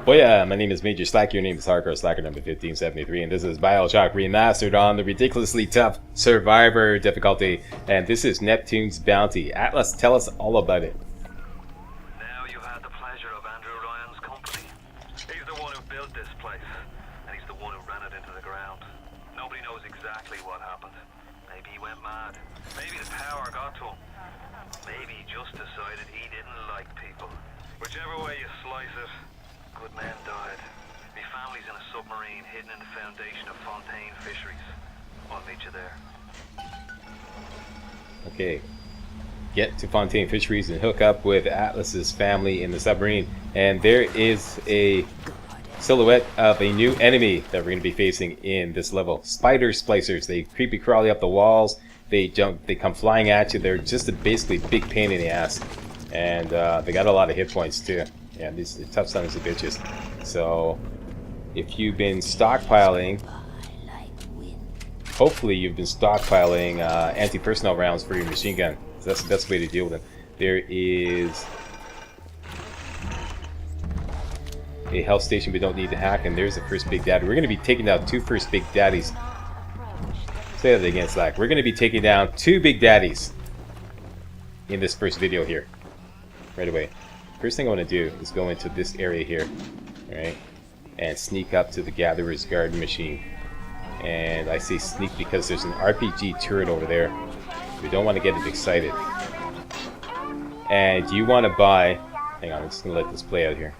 Booyah, my name is Major Slack, your name is Hardcore Slacker number 1573, and this is Bioshock Remastered on the ridiculously tough Survivor difficulty, and this is Neptune's Bounty. Atlas, tell us all about it. Now you had the pleasure of Andrew Ryan's company. He's the one who built this place, and he's the one who ran it into the ground. Nobody knows exactly what happened. Maybe he went mad. Maybe the power got to him. Maybe he just decided he didn't like people. Whichever way you slice it, good men died. My family's in a submarine hidden in the foundation of Fontaine Fisheries. I'll meet you there. Okay. Get to Fontaine Fisheries and hook up with Atlas's family in the submarine. And there is a silhouette of a new enemy that we're going to be facing in this level. Splicers. They creepy crawly up the walls. They come flying at you. They're just basically big pain in the ass. And they got a lot of hit points too. Yeah, these are tough sons of bitches. So, if you've been stockpiling, hopefully you've been stockpiling anti-personnel rounds for your machine gun. So that's the best way to deal with them. There is a health station we don't need to hack, and there's the first Big Daddy. We're going to be taking down two first Big Daddies. Say that again, Slack. We're going to be taking down two Big Daddies in this first video here. Right away. First thing I want to do is go into this area here, right, and sneak up to the Gatherer's Garden machine. And I say sneak because there's an RPG turret over there. We don't want to get it excited. And you want to buy... Hang on, I'm just going to let this play out here.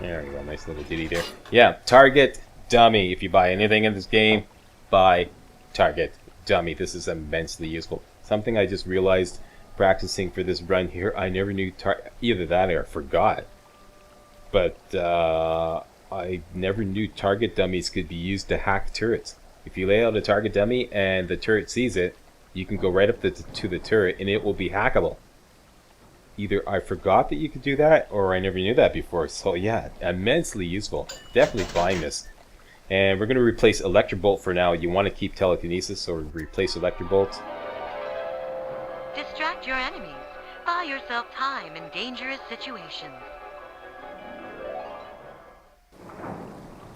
There we go, nice little ditty there. Yeah, target dummy. If you buy anything in this game, buy target dummy. This is immensely useful. Something I just realized practicing for this run here, I never knew either that or I forgot, but I never knew target dummies could be used to hack turrets. If you lay out a target dummy and the turret sees it, you can go right up to the turret and it will be hackable. Either I forgot that you could do that or I never knew that before. So yeah, immensely useful. Definitely buying this. And we're going to replace Electrobolt for now. You want to keep telekinesis, so replace Electrobolt. Distract your enemies. Buy yourself time in dangerous situations.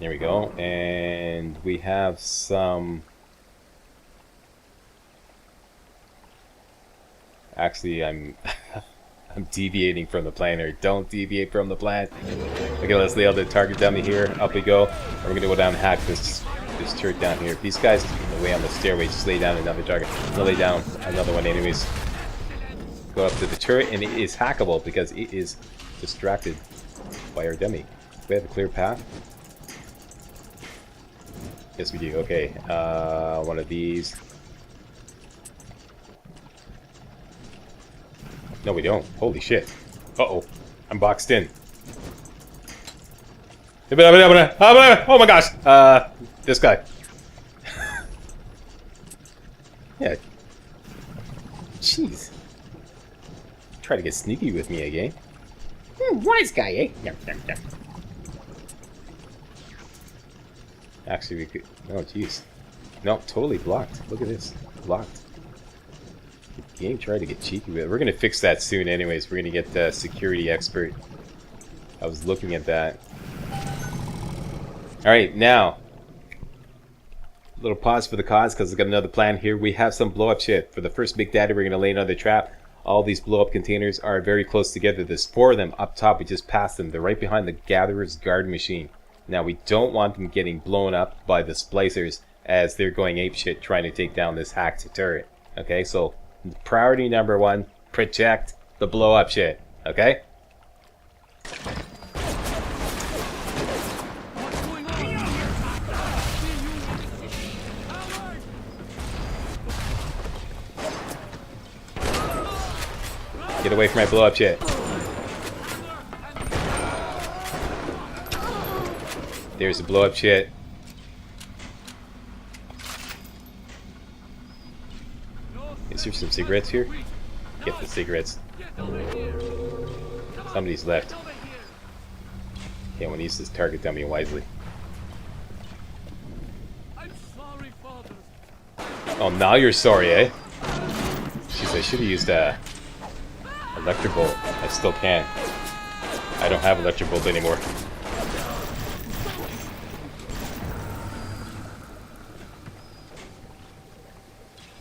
There we go. And we have some... Actually, I'm deviating from the plan here. Don't deviate from the plan. Okay, let's lay out the target dummy here. Up we go. And we're going to go down and hack this turret down here. If these guys are in the way on the stairway, just lay down another target. I'm going to lay down another one anyways. Go up to the turret, and it is hackable because it is distracted by our dummy. Do we have a clear path? Yes, we do. Okay, one of these. No, we don't. Holy shit. Uh-oh. I'm boxed in. Oh my gosh! This guy. Yeah. Jeez. Try to get sneaky with me again. Wise guy, eh? Actually, we could... Oh, jeez. No, totally blocked. Look at this. Blocked. The game tried to get cheeky with it. We're going to fix that soon anyways. We're going to get the security expert. I was looking at that. Alright, now. A little pause for the cause because I've got another plan here. We have some blow-up shit. For the first Big Daddy, we're going to lay another trap. All these blow-up containers are very close together. There's 4 of them up top. We just passed them. They're right behind the Gatherer's Garden machine. Now, we don't want them getting blown up by the Splicers as they're going apeshit trying to take down this hacked turret. Okay, so priority number 1, protect the blow-up shit. Okay? Get away from my blow-up shit. There's the blow-up shit. Is there some cigarettes here? Get the cigarettes. Somebody's left. Okay, I want to use this target dummy wisely. Oh, now you're sorry, eh? Jeez, I should have used a Electric Bolt. I still can. I don't have Electric Bolt anymore.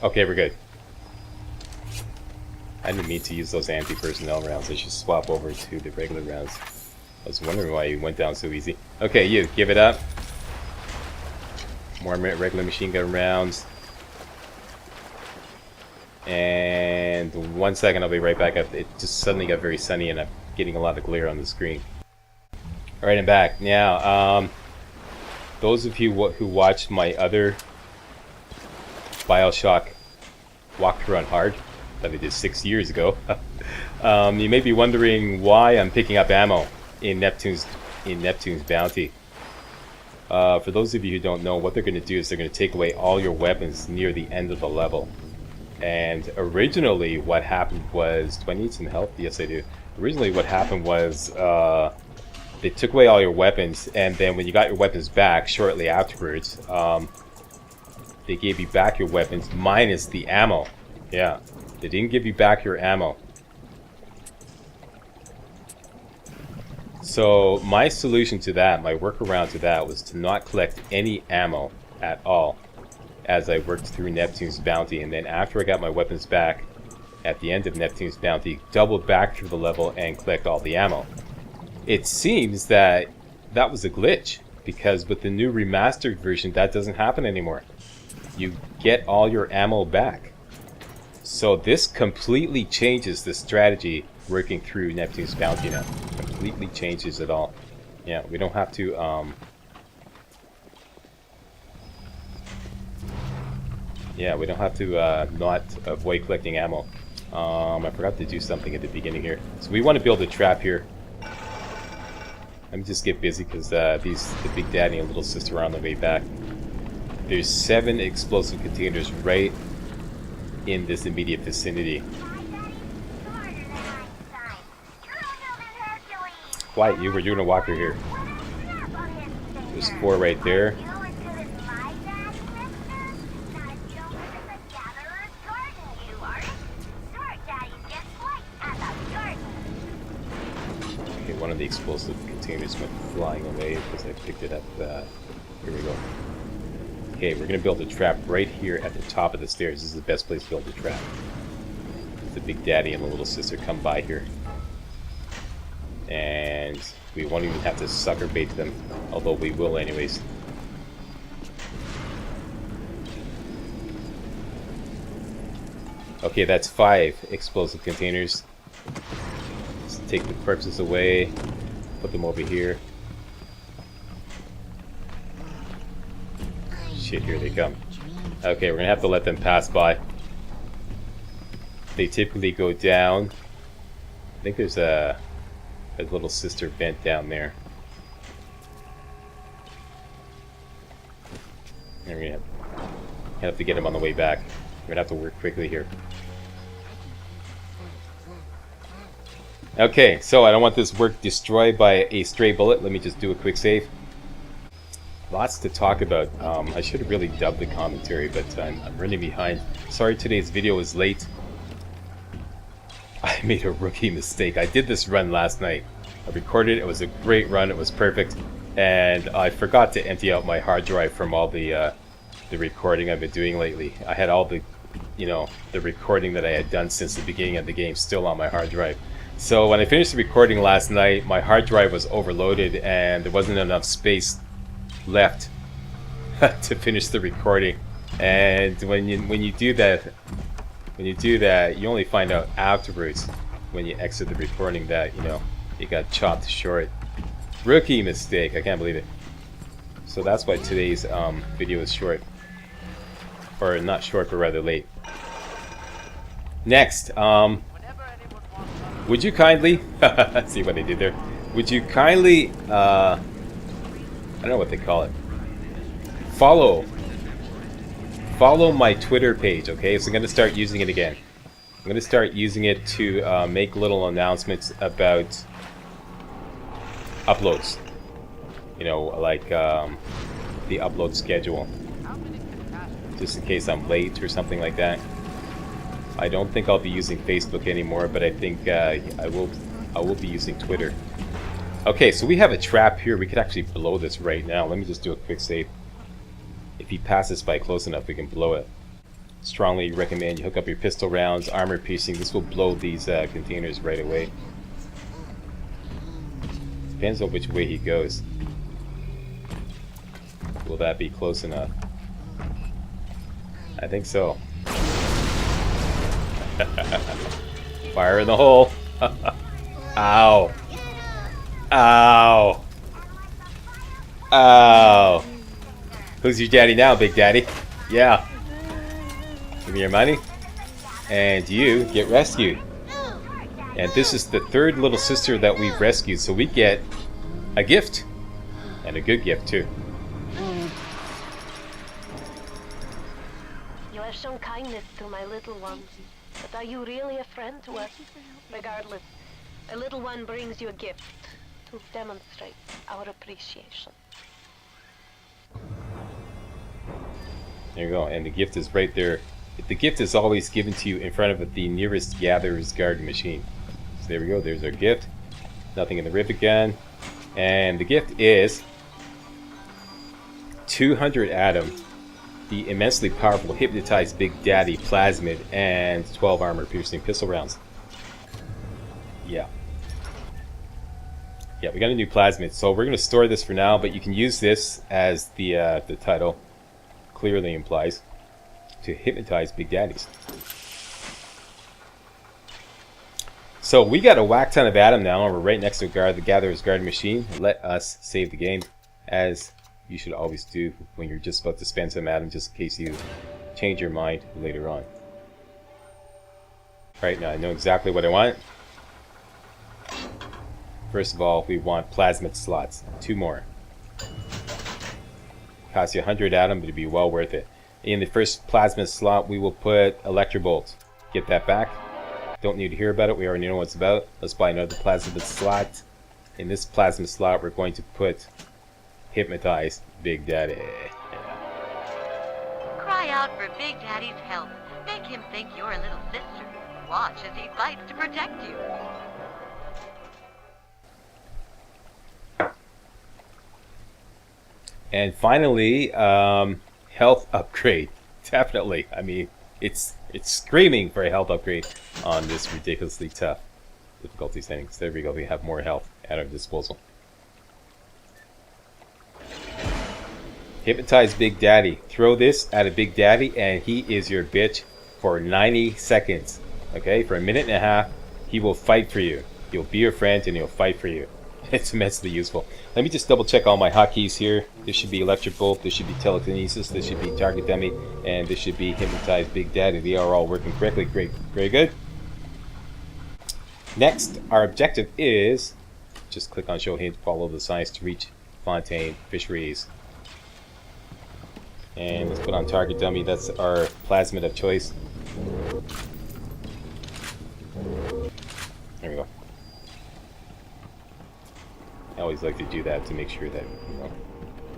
Okay, we're good. I didn't mean to use those anti-personnel rounds. I should swap over to the regular rounds. I was wondering why you went down so easy. Okay, you, give it up. More regular machine gun rounds. And 1 second, I'll be right back up. It just suddenly got very sunny and I'm getting a lot of glare on the screen. Alright, I'm back. Now, those of you who watched my other Bioshock walkthrough on hard that I did 6 years ago, you may be wondering why I'm picking up ammo in Neptune's bounty. For those of you who don't know, what they're going to do is they're going to take away all your weapons near the end of the level. And originally what happened was... Do I need some help? Yes, I do. Originally what happened was they took away all your weapons, and then when you got your weapons back shortly afterwards, they gave you back your weapons minus the ammo. Yeah, they didn't give you back your ammo. So my solution to that, my workaround to that, was to not collect any ammo at all as I worked through Neptune's bounty, and then after I got my weapons back at the end of Neptune's bounty, double back through the level and collect all the ammo. It seems that that was a glitch, because with the new remastered version that doesn't happen anymore. You get all your ammo back. So this completely changes the strategy working through Neptune's bounty now. Completely changes it all. Yeah, we don't have to not avoid collecting ammo. I forgot to do something at the beginning here. So we want to build a trap here. Let me just get busy because the Big Daddy and Little Sister are on the way back. There's 7 explosive containers right in this immediate vicinity. Quiet, you. We're doing a walker here. There's 4 right there. Okay, one of the explosive containers went flying away because I picked it up. Here we go. Okay, we're going to build a trap right here at the top of the stairs. This is the best place to build a trap. The Big Daddy and the Little Sister come by here. And we won't even have to sucker bait them, although we will anyways. Okay, that's 5 explosive containers. Let's take the corpses away, put them over here. Shit, here they come. Okay, we're gonna have to let them pass by. They typically go down. I think there's a Little Sister vent down there. And we're gonna have to get him on the way back. We're gonna have to work quickly here. Okay, so I don't want this work destroyed by a stray bullet. Let me just do a quick save. Lots to talk about. I should have really dubbed the commentary, but I'm running behind. Sorry today's video is late. I made a rookie mistake. I did this run last night. I recorded it. It was a great run. It was perfect. And I forgot to empty out my hard drive from all the recording I've been doing lately. I had all the, the recording that I had done since the beginning of the game still on my hard drive. So when I finished the recording last night, my hard drive was overloaded and there wasn't enough space left to finish the recording. And when you do that, you only find out afterwards when you exit the recording that it got chopped short. Rookie mistake. I can't believe it. So that's why today's video is short, or not short, but rather late. Next, would you kindly see what I did there? Would you kindly I don't know what they call it. Follow my Twitter page, okay? So I'm going to start using it again. I'm going to start using it to make little announcements about uploads. Like the upload schedule. Just in case I'm late or something like that. I don't think I'll be using Facebook anymore, but I think I will be using Twitter. Okay, so we have a trap here. We could actually blow this right now. Let me just do a quick save. If he passes by close enough, we can blow it. Strongly recommend you hook up your pistol rounds, armor piercing. This will blow these containers right away. Depends on which way he goes. Will that be close enough? I think so. Fire in the hole. Ow. Ow. Ow. Who's your daddy now, Big Daddy? Yeah. Give me your money. And you get rescued. And this is the third little sister that we've rescued, so we get a gift. And a good gift, too. You have shown kindness to my little one, but are you really a friend to us? Regardless, a little one brings you a gift to demonstrate our appreciation. There you go, and the gift is right there. The gift is always given to you in front of the nearest Gatherer's Garden machine. So there we go, there's our gift. Nothing in the rivet gun. And the gift is 200 Atom, the immensely powerful Hypnotized Big Daddy Plasmid, and 12 armor piercing pistol rounds. Yeah. Yeah, we got a new Plasmid, so we're going to store this for now, but you can use this as the title clearly implies, to hypnotize Big Daddies. So we got a whack ton of Atom now, and we're right next to the Gatherer's Garden machine. Let us save the game, as you should always do when you're just about to spend some Atom, just in case you change your mind later on. Right now I know exactly what I want. First of all, we want Plasmid slots. 2 more. Cost you 100 Atom, but it'd be well worth it. In the first Plasmid slot, we will put Electrobolt. Get that back. Don't need to hear about it. We already know what it's about. Let's buy another Plasmid slot. In this Plasmid slot, we're going to put Hypnotize Big Daddy. Cry out for Big Daddy's help. Make him think you're a little sister. Watch as he fights to protect you. And finally, health upgrade. Definitely. I mean, it's screaming for a health upgrade on this ridiculously tough difficulty settings. There we go. We have more health at our disposal. Hypnotize Big Daddy. Throw this at a Big Daddy and he is your bitch for 90 seconds. Okay? For a minute and a half, he will fight for you. He'll be your friend and he'll fight for you. It's immensely useful. Let me just double check all my hotkeys here. This should be Electric Bolt, this should be Telekinesis, this should be Target Dummy, and this should be Hypnotize Big Daddy. They are all working correctly. Great. Very good. Next, our objective is just click on Show Hint, follow the signs to reach Fontaine Fisheries. And let's put on Target Dummy. That's our Plasmid of choice. There we go. I always like to do that to make sure that, you know,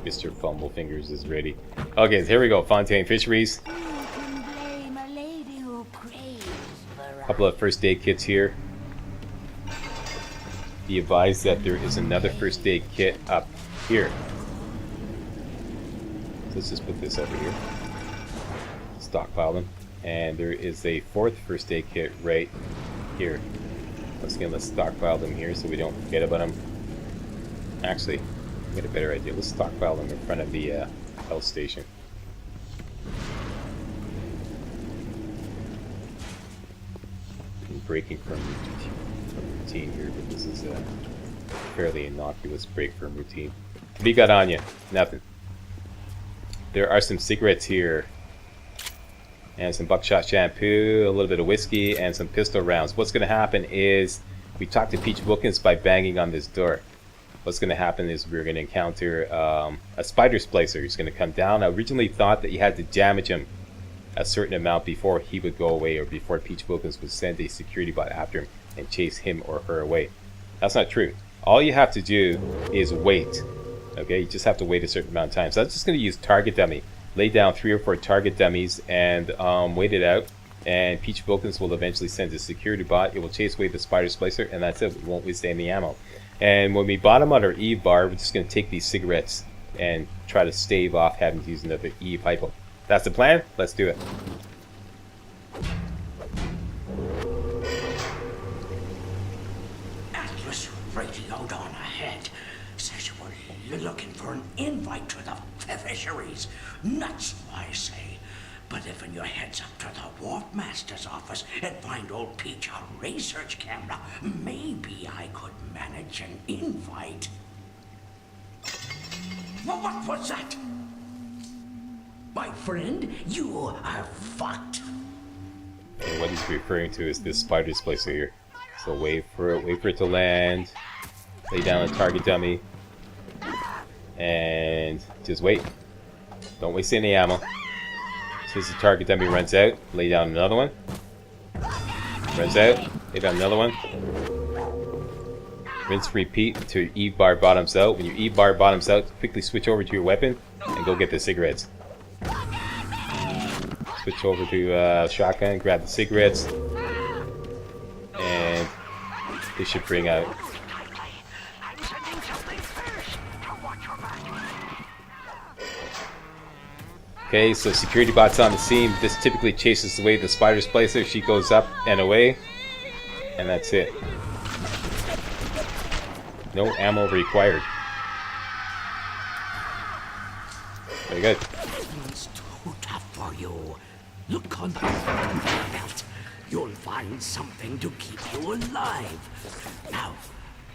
Mr. Fumblefingers is ready. Okay, so here we go. Fontaine Fisheries. Couple of first aid kits here. Be advised that there is another first aid kit up here. Let's just put this over here. Stockpile them. And there is a 4th first aid kit right here. Once again, let's stockpile them here so we don't forget about them. Actually, I got a better idea. Let's stockpile them in front of the health station. I'm breaking from routine here, but this is a fairly innocuous break from routine. What do you got on you? Nothing. There are some cigarettes here, and some buckshot shampoo, a little bit of whiskey, and some pistol rounds. What's going to happen is we talk to Peach Wilkins by banging on this door. What's going to happen is we're going to encounter a spider splicer. He's going to come down. I originally thought that you had to damage him a certain amount before he would go away, or before Peach Wilkins would send a security bot after him and chase him or her away. That's not true. All you have to do is wait. Okay, you just have to wait a certain amount of time. So I'm just going to use Target Dummy. Lay down 3 or 4 Target Dummies and wait it out. and Peach Wilkins will eventually send a security bot. It will chase away the spider splicer, and that's it. We won't waste any ammo. And when we bottom out our Eve bar, we're just going to take these cigarettes and try to stave off having to use another Eve hypo. That's the plan. Let's do it. Atlas radioed on ahead. Says you were looking for an invite to the fisheries. Nuts, I say. But if in your heads up to the Wharf Master's office and find old Peach a research camera, maybe I could manage an invite. What was that? My friend, you are fucked. And what he's referring to is this spider splicer here. So wait for it to land. Lay down a target dummy. And just wait. Don't waste any ammo. As soon as the target dummy runs out, lay down another one. Runs out, lay down another one. Rinse, repeat until your Eve bar bottoms out. When your Eve bar bottoms out, quickly switch over to your weapon and go get the cigarettes. Switch over to shotgun, grab the cigarettes, and they should bring out. Okay, so security bot's on the scene. This typically chases away the spider splicer. She goes up and away, and that's it. No ammo required. Very good. It's too tough for you. Look on the belt. You'll find something to keep you alive. Now,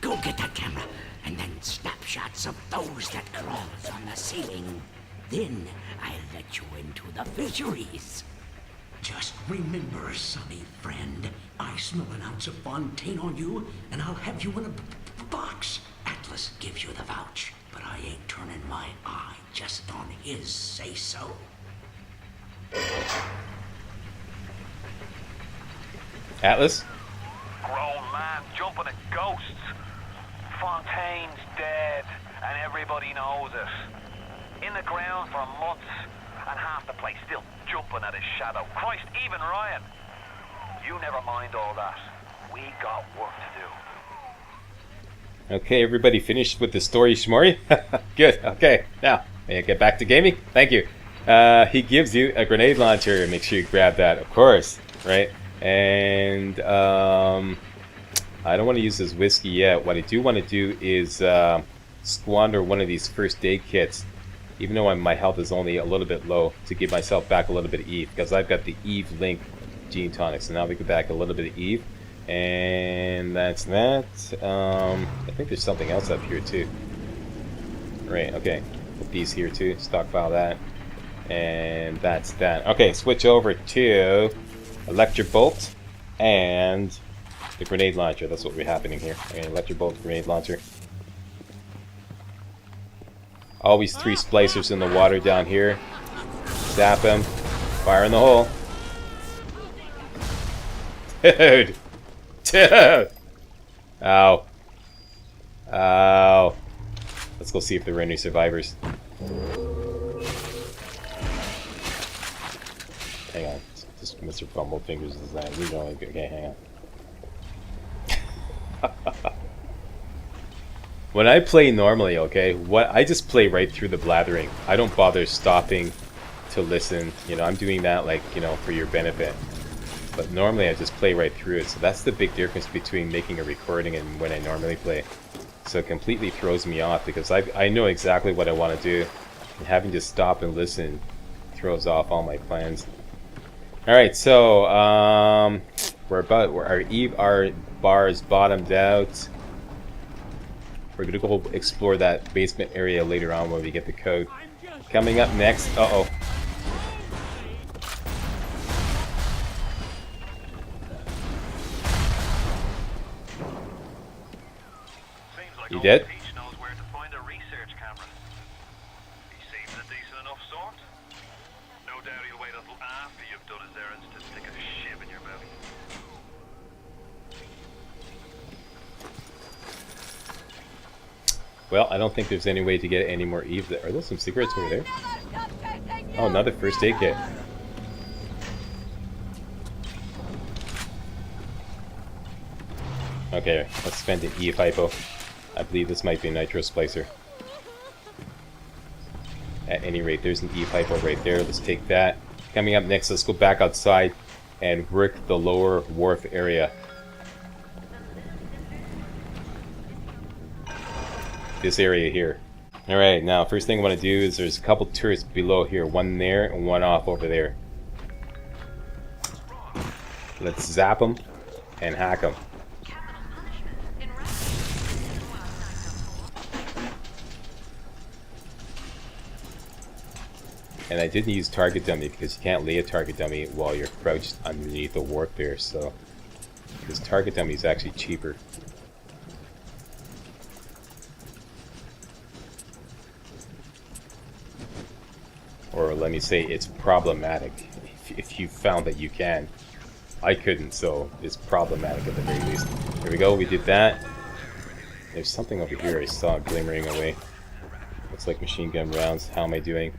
go get that camera, and then snapshots of those that crawls on the ceiling. Then I'll let you into the fisheries. Just remember, sonny friend, I smell an ounce of Fontaine on you, and I'll have you in a box. Atlas gives you the vouch, but I ain't turning my eye just on his say-so. Atlas? Grown man jumping at ghosts. Fontaine's dead, and everybody knows it. In the ground for months, and half the place still jumping at his shadow. Christ, even Ryan. You never mind all that. We got work to do. Okay, everybody finished with the story, Shmori? Good, okay. Now, may I get back to gaming? Thank you. He gives you a grenade launcher. Make sure you grab that, of course, right? And I don't want to use this whiskey yet. What I do want to do is squander one of these first aid kits, even though my health is only a little bit low, to give myself back a little bit of Eve, because I've got the Eve Link Gene Tonic. So now we get back a little bit of Eve, and that's that. I think there's something else up here too. Right, okay. Put these here too, stockpile that. And that's that. Okay, switch over to Electric Bolt and the grenade launcher. That's what we're happening here. Okay, Electric Bolt, grenade launcher. Always 3 splicers in the water down here. Zap him. Fire in the hole. Dude! Dude! Ow. Ow. Let's go see if there were any survivors. Hang on. Just Mr. Fumblepfingers is that. We know. Okay, hang on. When I play normally, okay, I just play right through the blathering. I don't bother stopping to listen. You know, I'm doing that like, you know, for your benefit. But normally I just play right through it. So that's the big difference between making a recording and when I normally play. So it completely throws me off because I know exactly what I want to do. And having to stop and listen throws off all my plans. Alright, so our bar is bottomed out. We're gonna go explore that basement area later on when we get the code. Coming up next, uh-oh. You dead? Peach knows where to find a research camera. He seems a decent enough sort. No doubt he'll wait until after you've done his errands to stick a shiv in your belly. Well, I don't think there's any way to get any more Eve there. Are there some cigarettes over there? Oh, another first aid kit. Okay, let's spend an E hypo. I believe this might be a nitro splicer. At any rate, there's an E hypo right there. Let's take that. Coming up next, let's go back outside and work the lower wharf area. This area here. Alright, now first thing I want to do is there's a couple turrets below here. One there and one off over there. Let's zap them and hack them. And I didn't use target dummy because you can't lay a target dummy while you're crouched underneath the warp there, so because target dummy is actually cheaper. Or let me say it's problematic if you found that you can. I couldn't, so it's problematic at the very least. Here we go, we did that. There's something over here I saw glimmering away. Looks like machine gun rounds. How am I doing?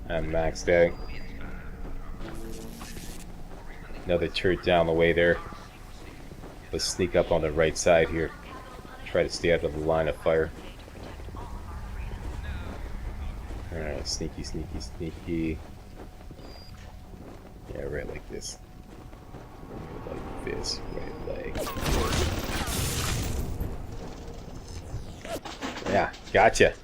I'm maxed out. Another turret down the way there. Let's sneak up on the right side here. Try to stay out of the line of fire. Alright, sneaky, sneaky, sneaky. Yeah, right like this. Right like this. Right like this. Yeah, gotcha.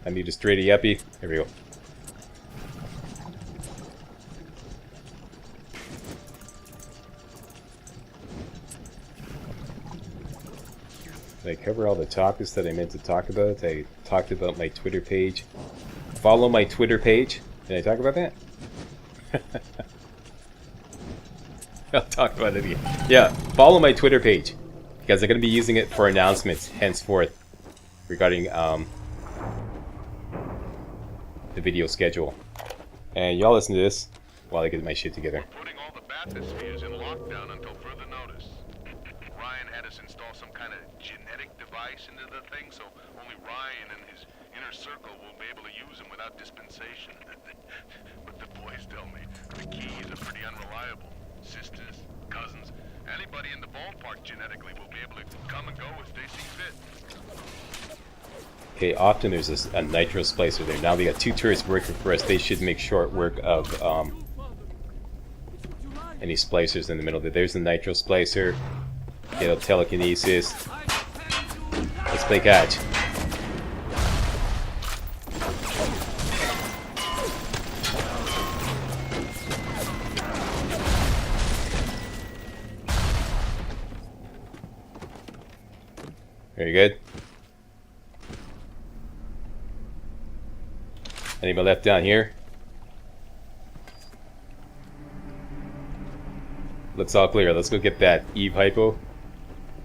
I need a straighty uppy. Here we go. Did I cover all the topics that I meant to talk about? I talked about my Twitter page. Follow my Twitter page. Did I talk about that? I'll talk about it again. Yeah, follow my Twitter page. Because I'm going to be using it for announcements henceforth regarding the video schedule. And y'all listen to this while I get my shit together. We're putting all the bathyspheres in lockdown until further notice. Ryan had us install some kind of genetic device into the thing, so only Ryan and his inner circle will be able to use them without dispensation. But the boys tell me the keys are pretty unreliable. Sisters, cousins, anybody in the ballpark genetically will be able to come and go as they see fit. Okay, often there's a nitro splicer there. Now we got two turrets working for us. They should make short work of any splicers in the middle there. There's the nitro splicer. Get a telekinesis. Let's play catch. Very good. Anybody left down here? Looks all clear. Let's go get that Eve hypo.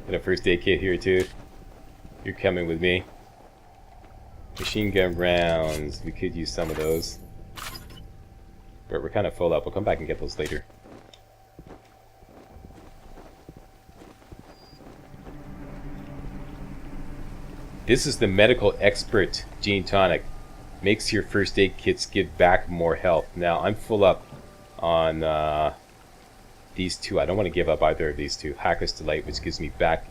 Get a first aid kit here too. You're coming with me. Machine gun rounds. We could use some of those. But we're kind of full up. We'll come back and get those later. This is the medical expert gene tonic. Makes your first aid kits give back more health. Now I'm full up on these two. I don't want to give up either of these two. Hacker's Delight, which gives me back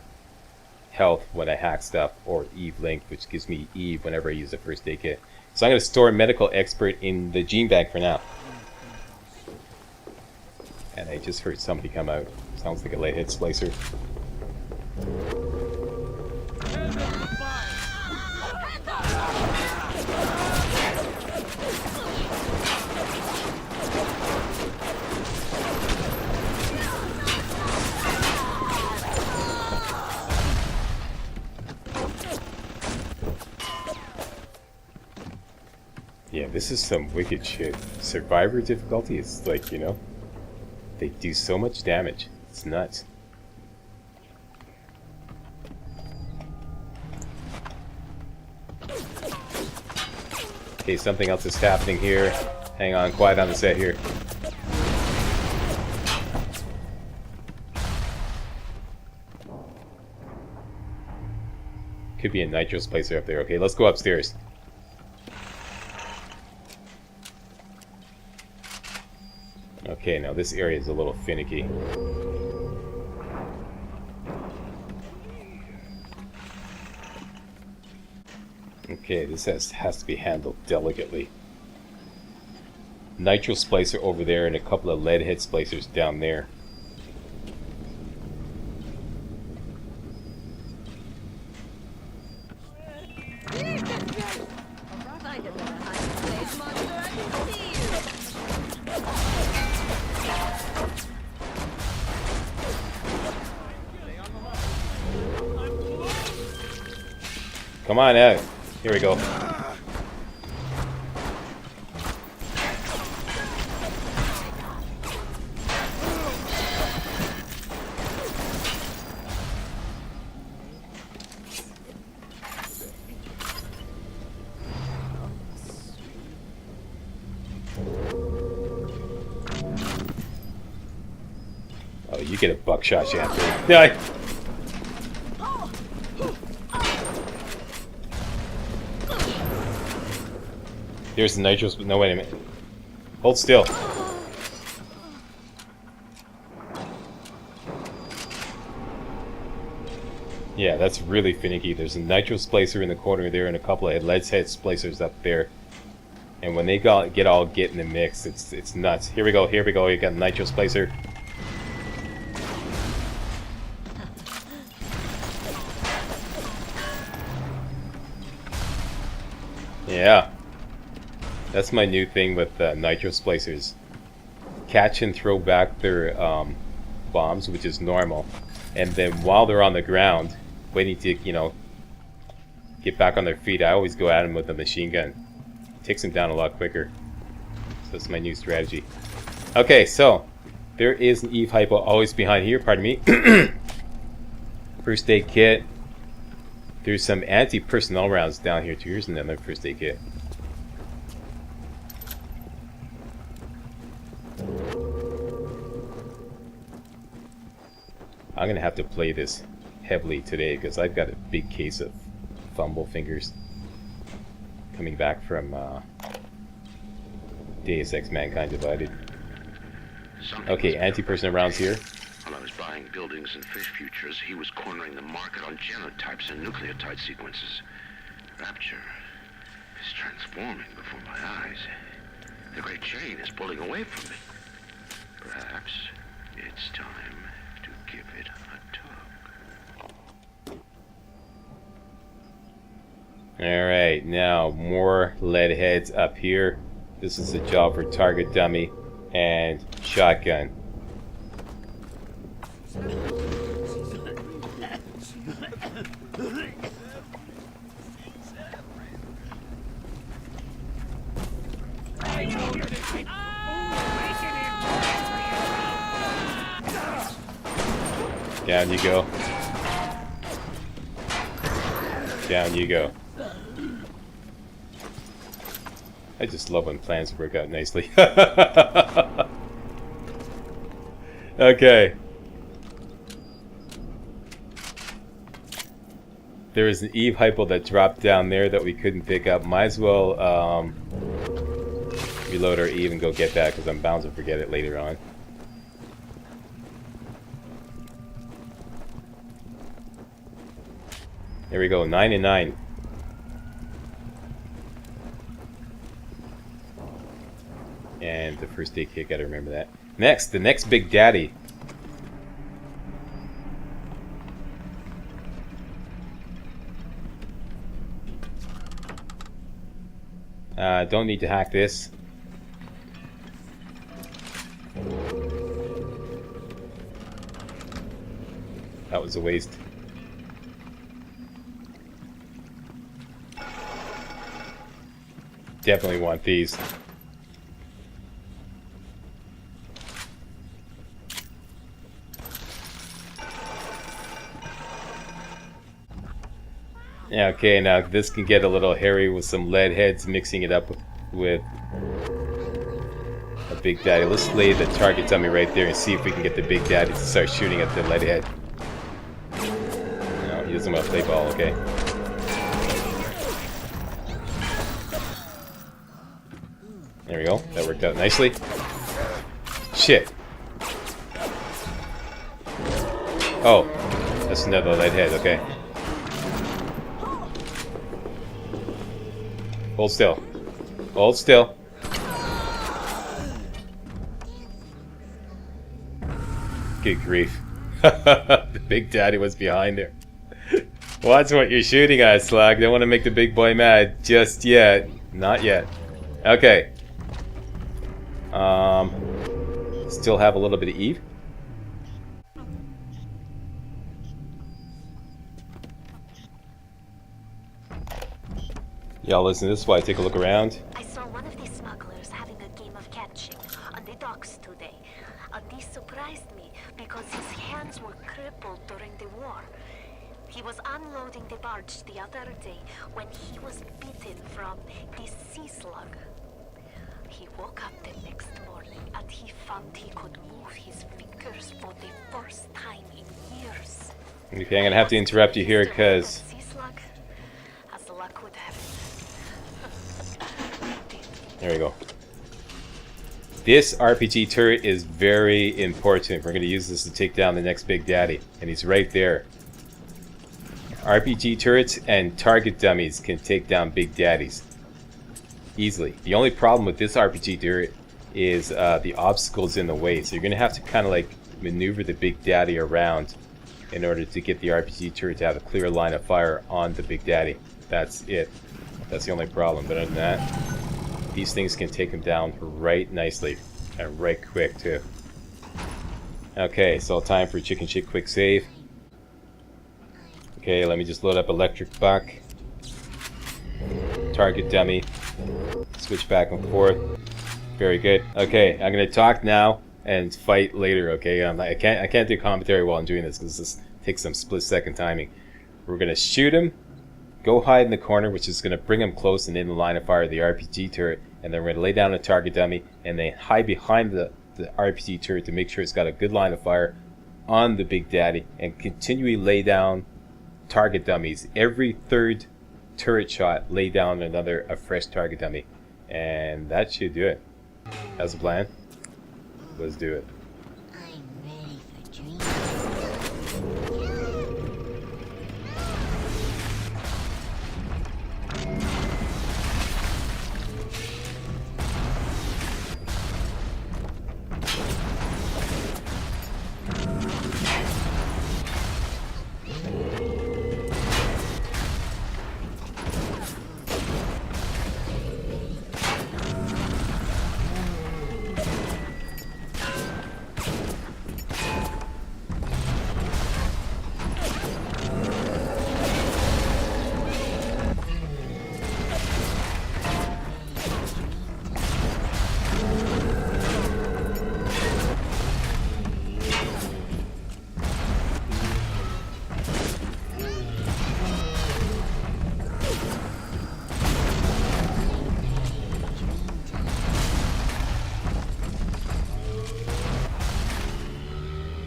health when I hack stuff, or Eve Link, which gives me Eve whenever I use a first aid kit. So I'm going to store medical expert in the gene bag for now. And I just heard somebody come out. Sounds like a late hit Splicer. Yeah, this is some wicked shit. Survivor difficulty is like, you know, they do so much damage. It's nuts. Okay, something else is happening here. Hang on, quiet on the set here. Could should be a nitro splicer up there. Okay, let's go upstairs. Okay, now this area is a little finicky. Okay, this has to be handled delicately. Nitro splicer over there and a couple of lead head splicers down there. Come on out. Here we go. Oh, you get a buckshot shot. Die. There's the nitros, but no, wait a minute. Hold still. Yeah, that's really finicky. There's a nitro splicer in the corner there and a couple of lead head splicers up there. And when they get in the mix, it's nuts. Here we go, here we go. You got a nitro splicer. Yeah. That's my new thing with nitro splicers. Catch and throw back their bombs, which is normal. And then while they're on the ground, waiting to, you know, get back on their feet, I always go at them with a machine gun. Takes them down a lot quicker. So that's my new strategy. Okay, so there is an Eve hypo always behind here, pardon me. First aid kit. There's some anti-personnel rounds down here too. Here's another first aid kit. I'm gonna have to play this heavily today because I've got a big case of fumble fingers coming back from Deus Ex Mankind Divided. Okay, anti-personnel rounds here. While I was buying buildings and fish futures, he was cornering the market on genotypes and nucleotide sequences. Rapture is transforming before my eyes. The great chain is pulling away from me. Perhaps it's time to give it a tug. Alright, now more lead heads up here. This is a job for target dummy and shotgun. Down you go. Down you go. I just love when plans work out nicely. Okay. There is an Eve hypo that dropped down there that we couldn't pick up. Might as well reload our Eve and go get that because I'm bound to forget it later on. There we go, 9 and 9. And the first aid kit, gotta remember that. Next, the next Big Daddy. Don't need to hack this. That was a waste. Definitely want these. Yeah, okay, now this can get a little hairy with some lead heads, mixing it up with a Big Daddy. Let's lay the target dummy right there and see if we can get the Big Daddy to start shooting at the lead head. No, he doesn't want to play ball, okay. There we go. That worked out nicely. Shit. Oh, that's another lead head. Okay. Hold still. Hold still. Good grief. The Big Daddy was behind there. Watch what you're shooting at, Slug. Don't want to make the big boy mad just yet. Not yet. Okay. Still have a little bit of Eve. Y'all listen to this while I take a look around. I saw one of these smugglers having a game of catching on the docks today. And this surprised me because his hands were crippled during the war. He was unloading the barge the other day when he was bitten from the sea slug. He woke up the next morning and he found he could move his fingers for the first time in years. Okay, I'm gonna have to interrupt you here because Sea slug, as luck would have it. there we go. This RPG turret is very important. We're going to use this to take down the next Big Daddy. And he's right there. RPG turrets and target dummies can take down Big Daddies. Easily. The only problem with this RPG turret is the obstacles in the way. So you're going to have to kind of like maneuver the Big Daddy around in order to get the RPG turret to have a clear line of fire on the Big Daddy. That's it. That's the only problem. But other than that, these things can take him down right nicely and right quick too. Okay, so time for chicken shit quick save. Okay, let me just load up electric buck. Target dummy. Switch back and forth. Very good. Okay, I'm gonna talk now and fight later. Okay, I can't do commentary while I'm doing this because this takes some split-second timing. We're gonna shoot him. Go hide in the corner, which is going to bring him close and in the line of fire of the RPG turret. And then we're going to lay down a target dummy and then hide behind the RPG turret to make sure it's got a good line of fire on the Big Daddy. And continually lay down target dummies. Every third turret shot, lay down a fresh target dummy. And that should do it. That's the plan. Let's do it. I'm ready for dreams.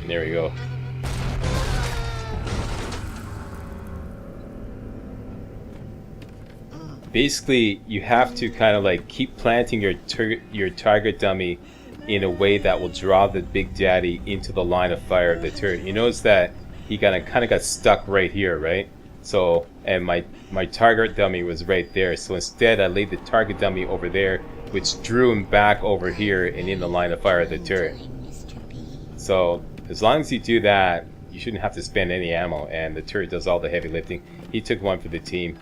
There we go. Basically, you have to kind of like keep planting your target dummy in a way that will draw the Big Daddy into the line of fire of the turret. You notice that he kind of got stuck right here, right? So, and my target dummy was right there. So instead, I laid the target dummy over there, which drew him back over here and in the line of fire of the turret. So as long as you do that, you shouldn't have to spend any ammo, and the turret does all the heavy lifting. He took one for the team.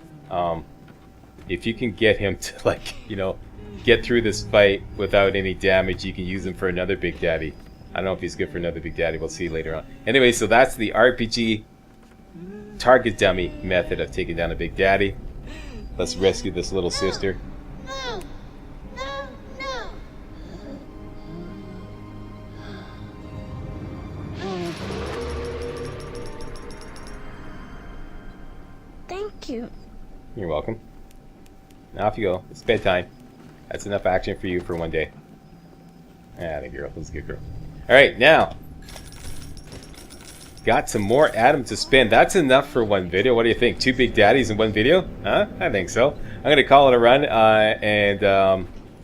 If you can get him to, like, you know, get through this fight without any damage, you can use him for another Big Daddy. I don't know if he's good for another Big Daddy. We'll see later on. Anyway, so that's the RPG target dummy method of taking down a Big Daddy. Let's rescue this little sister. No! No! No! Thank you. You're welcome. Now off you go. It's bedtime. That's enough action for you for one day. Ah, the girl. That's a good girl. Alright, now. Got some more Atom to spend. That's enough for one video. What do you think? 2 Big Daddies in one video? Huh? I think so. I'm going to call it a run. And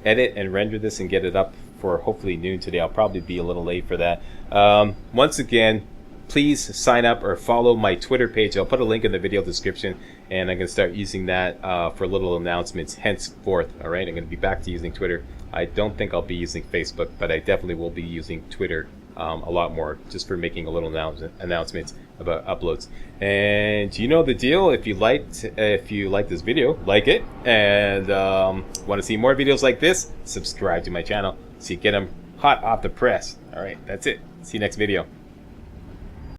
edit and render this and get it up for hopefully noon today. I'll probably be a little late for that. Once again, please sign up or follow my Twitter page. I'll put a link in the video description, and I'm going to start using that for little announcements henceforth. All right, I'm going to be back to using Twitter. I don't think I'll be using Facebook, but I definitely will be using Twitter a lot more, just for making a little announcements about uploads. And you know the deal. If you like this video, like it, and want to see more videos like this, subscribe to my channel so you get them hot off the press. All right, that's it. See you next video.